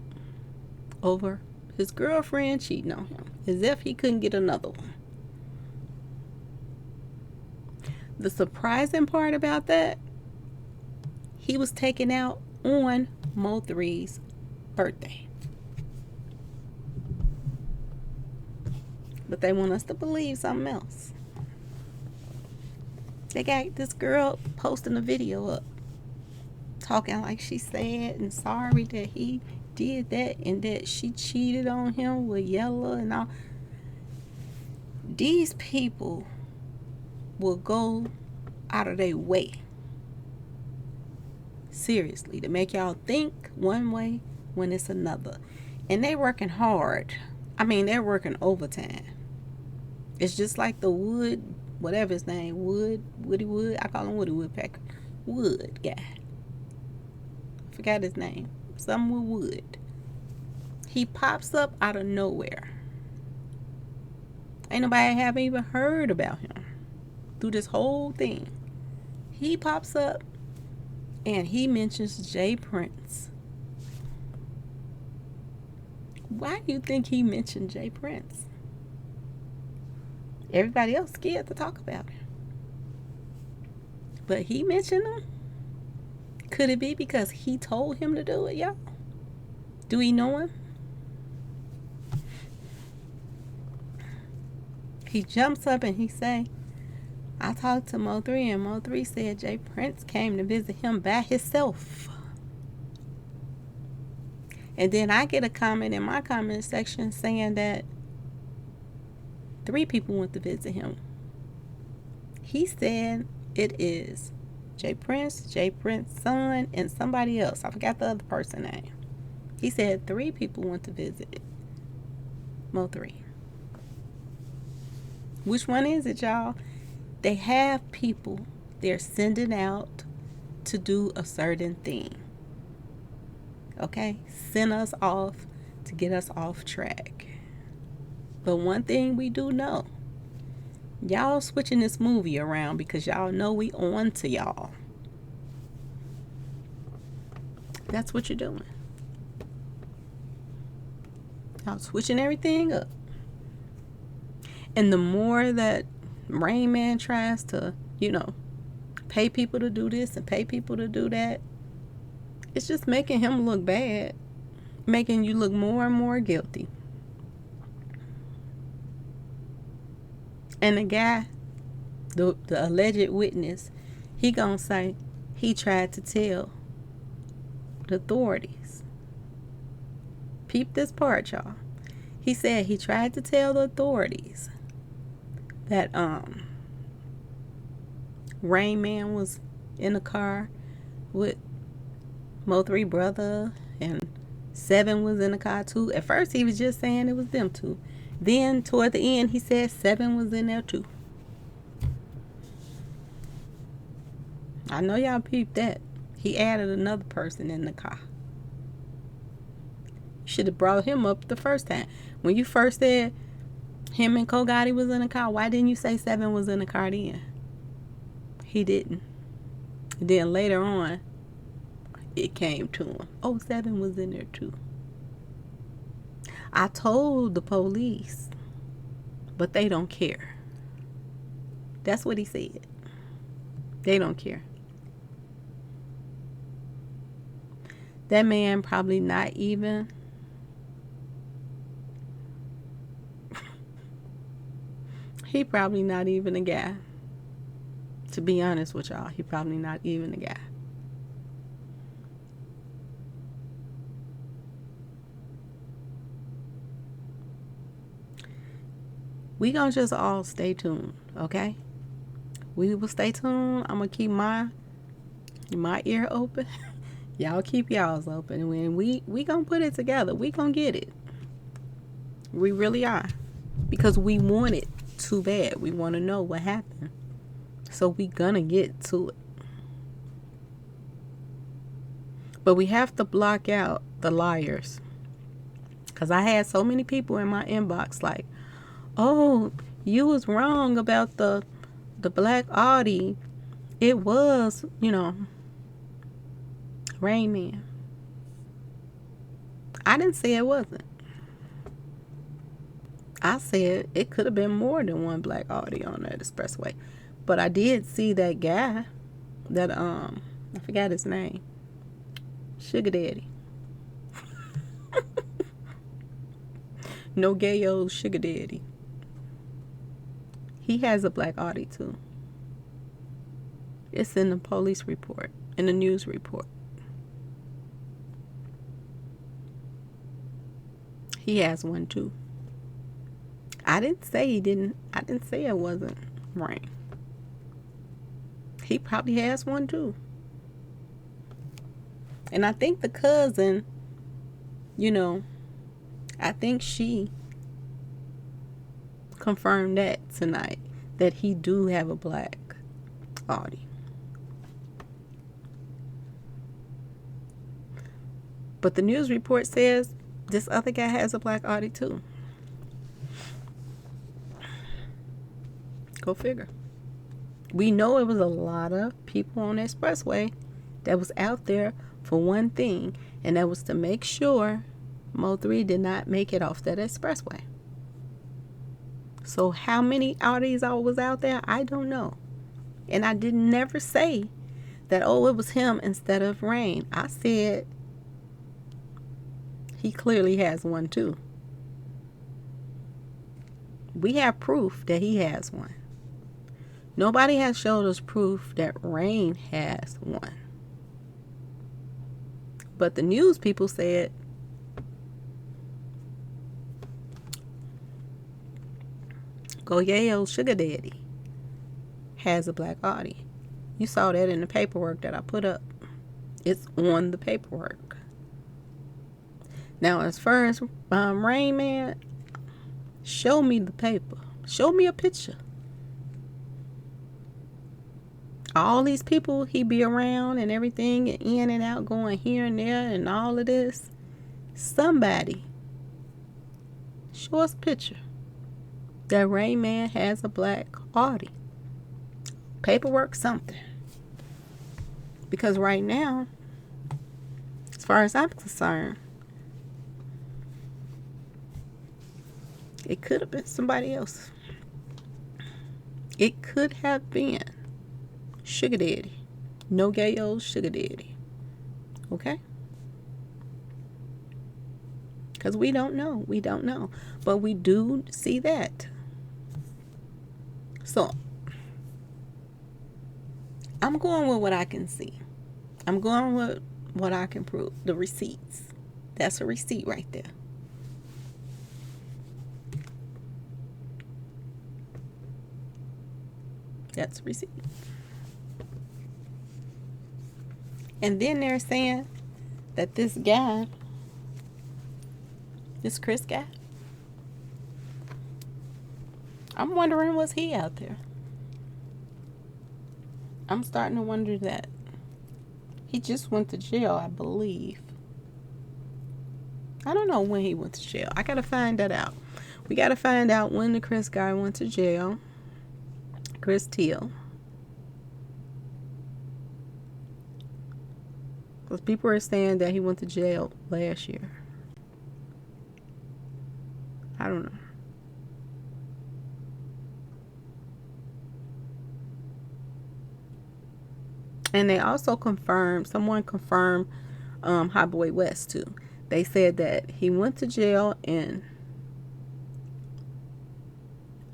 over his girlfriend cheating on him, as if he couldn't get another one. The surprising part about that, he was taken out on Mo3's birthday. But they want us to believe something else. They got this girl posting a video up, talking like she's sad and sorry that he did that and that she cheated on him with Yella and all. These people will go out of their way, seriously, to make y'all think one way when it's another. And they working hard. I mean, they're working overtime. It's just like the Wood, whatever his name, Woody Wood. I call him Woody Woodpecker. Wood guy. Forgot his name. Something with Wood. He pops up out of nowhere. Ain't nobody have even heard about him through this whole thing. He pops up and he mentions Jay Prince. Why do you think he mentioned Jay Prince? Everybody else scared to talk about him. But he mentioned him? Could it be because he told him to do it, y'all? Do we know him? He jumps up and he say, I talked to Mo3 and Mo3 said Jay Prince came to visit him by himself. And then I get a comment in my comment section saying that 3 people went to visit him. He said it is Jay Prince's son, and somebody else. I forgot the other person's name. He said 3 people went to visit Mo3. Which one is it, y'all? They have people they're sending out to do a certain thing. Okay? Send us off to get us off track. But one thing we do know, y'all switching this movie around because y'all know we on to y'all. That's what you're doing. Y'all switching everything up. And the more that Rain Man tries to, pay people to do this and pay people to do that, it's just making him look bad, making you look more and more guilty. And the guy, the alleged witness, he gonna say he tried to tell the authorities. Peep this part, y'all. He said he tried to tell the authorities that Rain Man was in the car with Mo3 brother, and 7 was in the car too. At first he was just saying it was them two. Then toward the end he said 7 was in there too. I know y'all peeped that. He added another person in the car. Should have brought him up the first time. When you first said him and Kogati was in the car, why didn't you say 7 was in the car then? He didn't. Then later on, it came to him. Oh, 7 was in there too. I told the police, but they don't care. That's what he said. They don't care. That man probably not even he probably not even a guy. To be honest with y'all, he probably not even a guy. We gonna just all stay tuned, okay? We will stay tuned. I'm gonna keep my ear open. Y'all keep y'all's open. When we gonna put it together. We gonna get it. We really are. Because we want it too bad. We want to know what happened. So we gonna get to it. But we have to block out the liars. Because I had so many people in my inbox like, oh, you was wrong about the black Audi. It was, Rain Man. I didn't say it wasn't. I said it could have been more than one black Audi on that expressway. But I did see that guy that I forgot his name. Sugar Daddy. No gay old Sugar Daddy. He has a black Audi too. It's in the police report, in the news report. He has one too. I didn't say he didn't. I didn't say it wasn't Rain. He probably has one too. And I think the cousin, I think she confirmed that tonight, that he do have a black Audi. But the news report says this other guy has a black Audi too. Go figure. We know it was a lot of people on the expressway that was out there for one thing, and that was to make sure Mo3 did not make it off that expressway. So how many Audis was out there? I don't know. And I didn't never say that, oh, it was him instead of Rain. I said he clearly has one too. We have proof that he has one. Nobody has showed us proof that Rain has one. But the news people said Goyeo's Sugar Daddy has a black Audi. You saw that in the paperwork that I put up. It's on the paperwork. Now, as far as Rain Man, show me the paper. Show me a picture. All these people he be around and everything, and in and out, going here and there and all of this. Somebody show us a picture that Rain Man has a black Audi. Paperwork, something. Because right now, as far as I'm concerned, it could have been somebody else. It could have been Sugar Daddy. No gay old Sugar Daddy. Okay? Because we don't know. We don't know. But we do see that. So, I'm going with what I can see. I'm going with what I can prove. The receipts. That's a receipt right there. That's a receipt. And then they're saying that this guy, this Chris guy, I'm wondering, was he out there? I'm starting to wonder that. He just went to jail, I believe. I don't know when he went to jail. I gotta find that out. We gotta find out when the Chris guy went to jail. Chris Teal. Because people are saying that he went to jail last year. I don't know. And they also confirmed, someone confirmed Hot Boy West too. They said that he went to jail in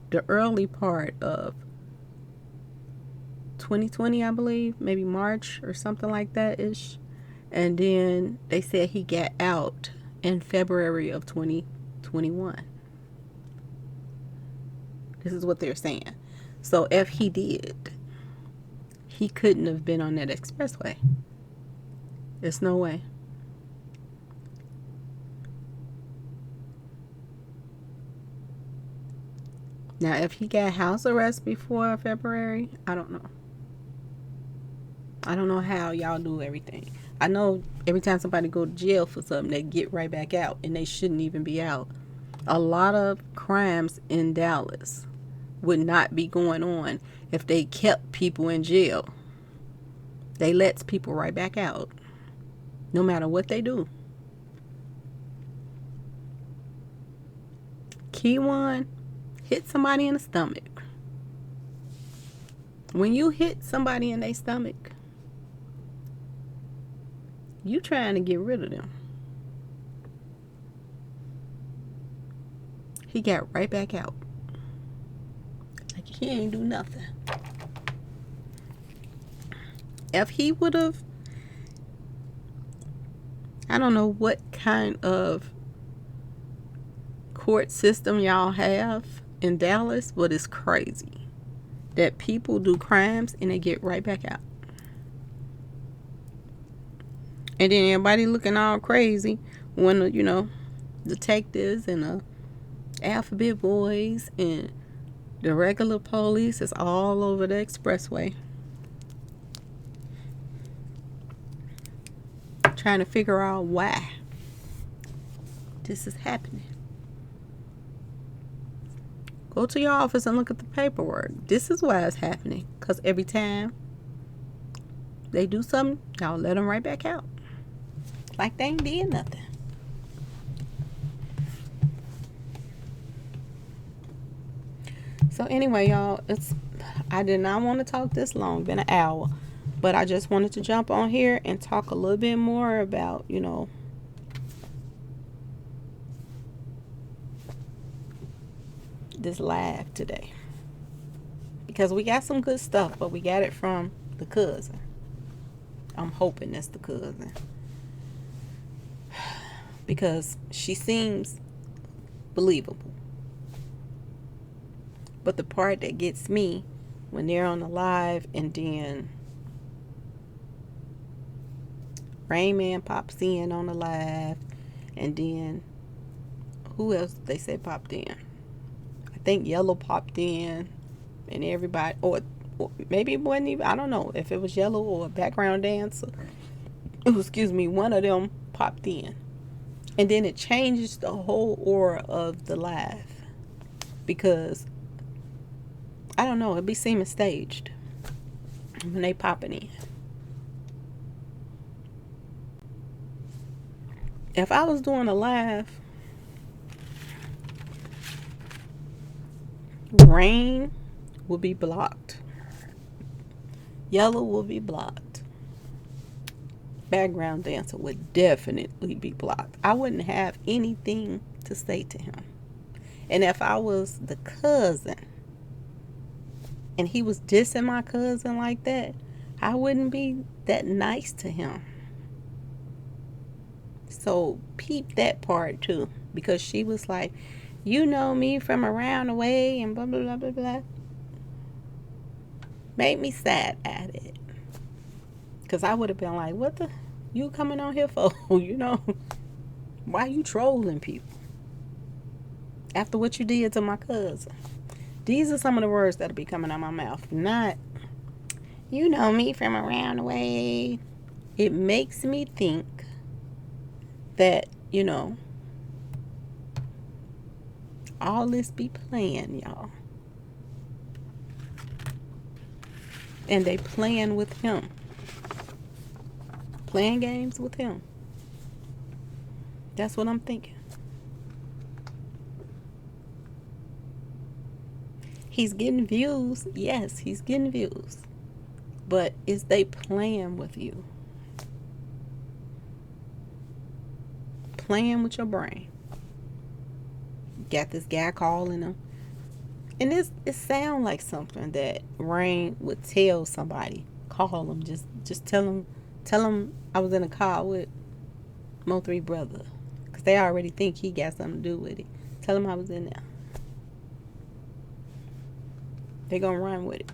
the early part of 2020, I believe, maybe March or something like that ish. And then they said he got out in February of 2021. This is what they're saying. So if he did, he couldn't have been on that expressway. There's no way. Now, if he got house arrest before February, I don't know. I don't know how y'all do everything. I know every time somebody go to jail for something, they get right back out, and they shouldn't even be out. A lot of crimes in Dallas would not be going on if they kept people in jail. They lets people right back out, no matter what they do. Key one, hit somebody in the stomach. When you hit somebody in their stomach, you trying to get rid of them. He got right back out. Like he ain't do nothing. If he would have, I don't know what kind of court system y'all have in Dallas, but it's crazy that people do crimes and they get right back out. And then everybody looking all crazy when, you know, detectives and the alphabet boys and the regular police is all over the expressway trying to figure out why this is happening. Go to your office and look at the paperwork. This is why it's happening. Because every time they do something, y'all let them right back out. Like they ain't did nothing. So anyway, y'all, I did not want to talk this long, been an hour. But I just wanted to jump on here and talk a little bit more about, you know, this live today. Because we got some good stuff, but we got it from the cousin. I'm hoping that's the cousin. Because she seems believable. But the part that gets me, when they're on the live and then Rain Man pops in on the live, and then who else they say popped in? I think Yellow popped in, and everybody, or maybe it wasn't even, I don't know if it was Yellow or a background dancer. Excuse me, one of them popped in. And then it changes the whole aura of the live. Because, I don't know, it be seeming staged when they popping in. If I was doing a live, Rain will be blocked. Yellow will be blocked. Background dancer would definitely be blocked. I wouldn't have anything to say to him. And if I was the cousin and he was dissing my cousin like that, I wouldn't be that nice to him. So peep that part too, because she was like, you know me from around the way and blah, blah, blah, blah, blah. Made me sad at it. Because I would have been like, what the, you coming on here for? You know, why you trolling people? After what you did to my cousin. These are some of the words that'll be coming out my mouth. Not, you know me from around the way. It makes me think that, you know, all this be playing, y'all. And they playing with him. Playing games with him. That's what I'm thinking. He's getting views. Yes, he's getting views. But is they playing with you? Playing with your brain. Got this guy calling him. And it sounds like something that Rain would tell somebody. Call him. Just tell him I was in a car with Mo3 brother. Because they already think he got something to do with it. Tell him I was in there. They're going to run with it.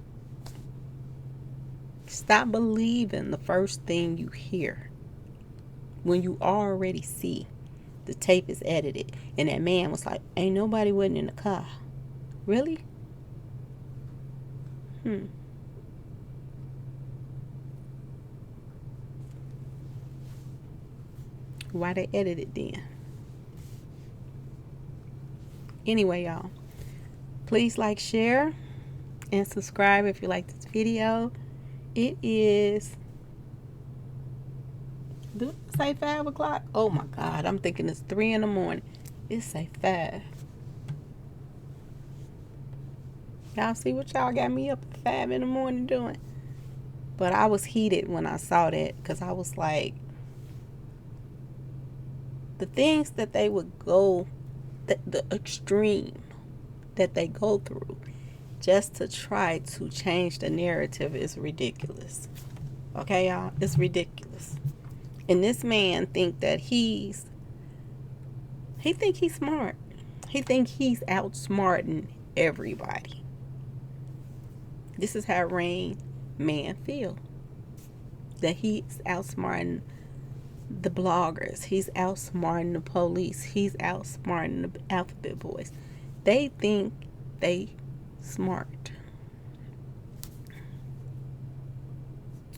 Stop believing the first thing you hear. When you already see the tape is edited. And that man was like, ain't nobody waiting in the car. Really? Why they edit it then? Anyway, y'all, please like, share, and subscribe if you like this video. It is, do it say 5 o'clock? Oh my God, I'm thinking it's 3 in the morning. It say 5. Y'all see what y'all got me up at 5 in the morning doing? But I was heated when I saw that, because I was like, the things that they would go, the extreme that they go through just to try to change the narrative is ridiculous. Okay, y'all? It's ridiculous. And this man think that he think he's smart. He think he's outsmarting everybody. This is how Rain Man feel. That he's outsmarting the bloggers. He's outsmarting the police. He's outsmarting the alphabet boys. They think they smart.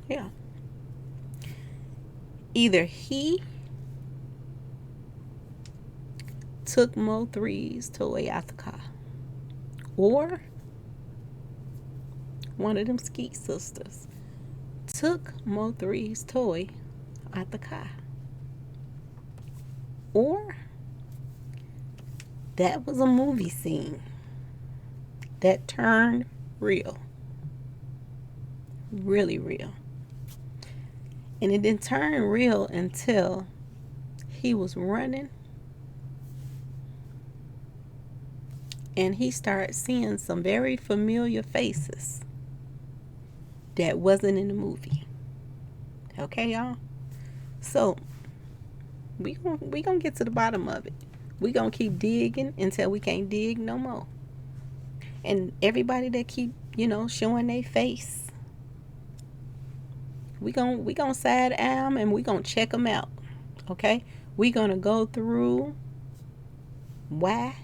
Yeah. Either he took Mo3's toy out the car, or one of them Skeet sisters took Mo3's toy out the car. Or that was a movie scene that turned real. Really real. And it didn't turn real until he was running and he started seeing some very familiar faces that wasn't in the movie. Okay, y'all? So we gonna get to the bottom of it. We gonna keep digging until we can't dig no more. And everybody that keep, showing their face, we gonna side arm and we gonna check them out. Okay? We gonna go through why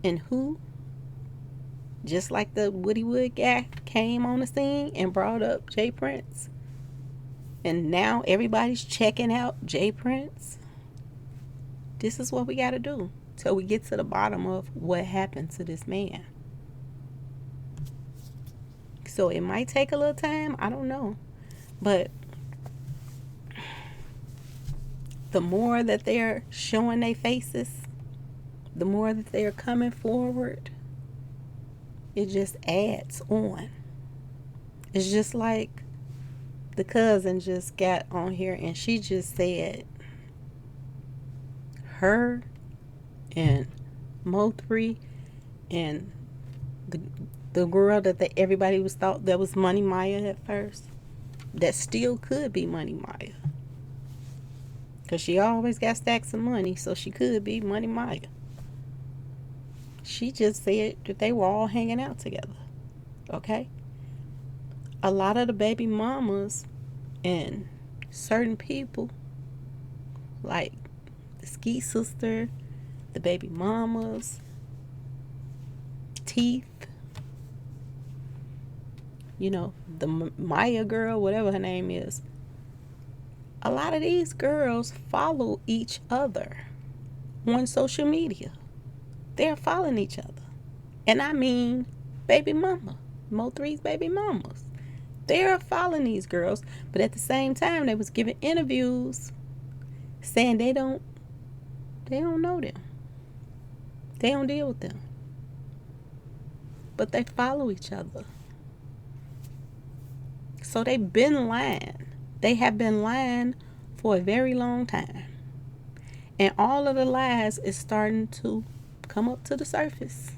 and who. Just like the Woody Wood guy came on the scene and brought up Jay Prince. And now everybody's checking out Jay Prince. This is what we got to do till we get to the bottom of what happened to this man. So it might take a little time. I don't know. But the more that they're showing their faces, the more that they're coming forward, it just adds on. It's just like the cousin just got on here and she just said her and Mo3 and the girl that everybody was thought that was Money Maya at first, that still could be Money Maya, because she always got stacks of money, so she could be Money Maya. She just said that they were all hanging out together. Okay? A lot of the baby mamas And certain people, like the Ski Sister, the Baby Mamas, Teeth, you know, the Maya girl, whatever her name is. A lot of these girls follow each other on social media. They're following each other. And I mean baby mama, Mo3's baby mamas. They're following these girls, but at the same time they was giving interviews saying they don't know them. They don't deal with them. But they follow each other. So they've been lying. They have been lying for a very long time. And all of the lies is starting to come up to the surface.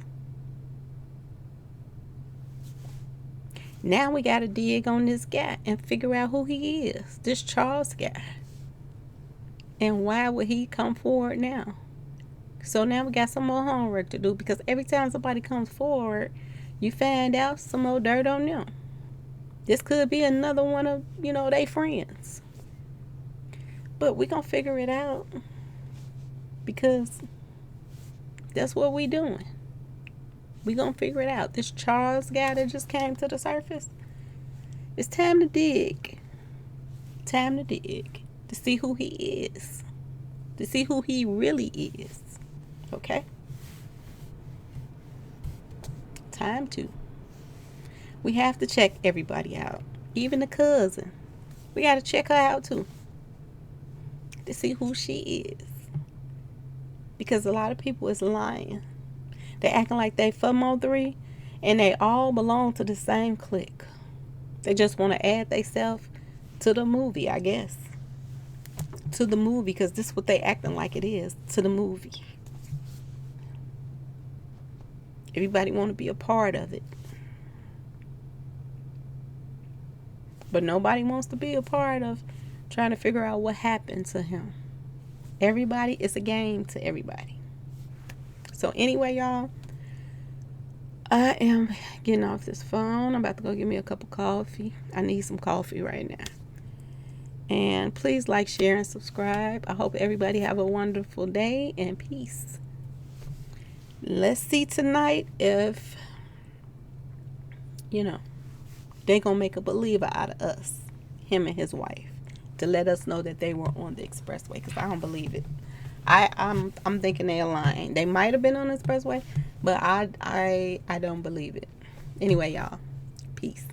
Now we got to dig on this guy and figure out who he is. This Charles guy. And why would he come forward now? So now we got some more homework to do, because every time somebody comes forward, you find out some more dirt on them. This could be another one of, they friends. But we gonna figure it out, because that's what we doing. We gonna figure it out. This Charles guy that just came to the surface, it's time to dig. Time to dig. To see who he is. To see who he really is. Okay? Time to. We have to check everybody out. Even the cousin. We got to check her out too. To see who she is. Because a lot of people is lying. They acting like they for Mo3, and they all belong to the same clique. They just want to add themselves to the movie, I guess. To the movie, because this is what they acting like it is. To the movie. Everybody want to be a part of it. But nobody wants to be a part of trying to figure out what happened to him. Everybody, it's a game to everybody. So anyway, y'all, I am getting off this phone. I'm about to go get me a cup of coffee. I need some coffee right now. And please like, share, and subscribe. I hope everybody have a wonderful day, and peace. Let's see tonight if, they gonna make a believer out of us, him and his wife, to let us know that they were on the expressway, because I don't believe it. I'm thinking they're lying. They might have been on the expressway, but I don't believe it. Anyway, y'all, peace.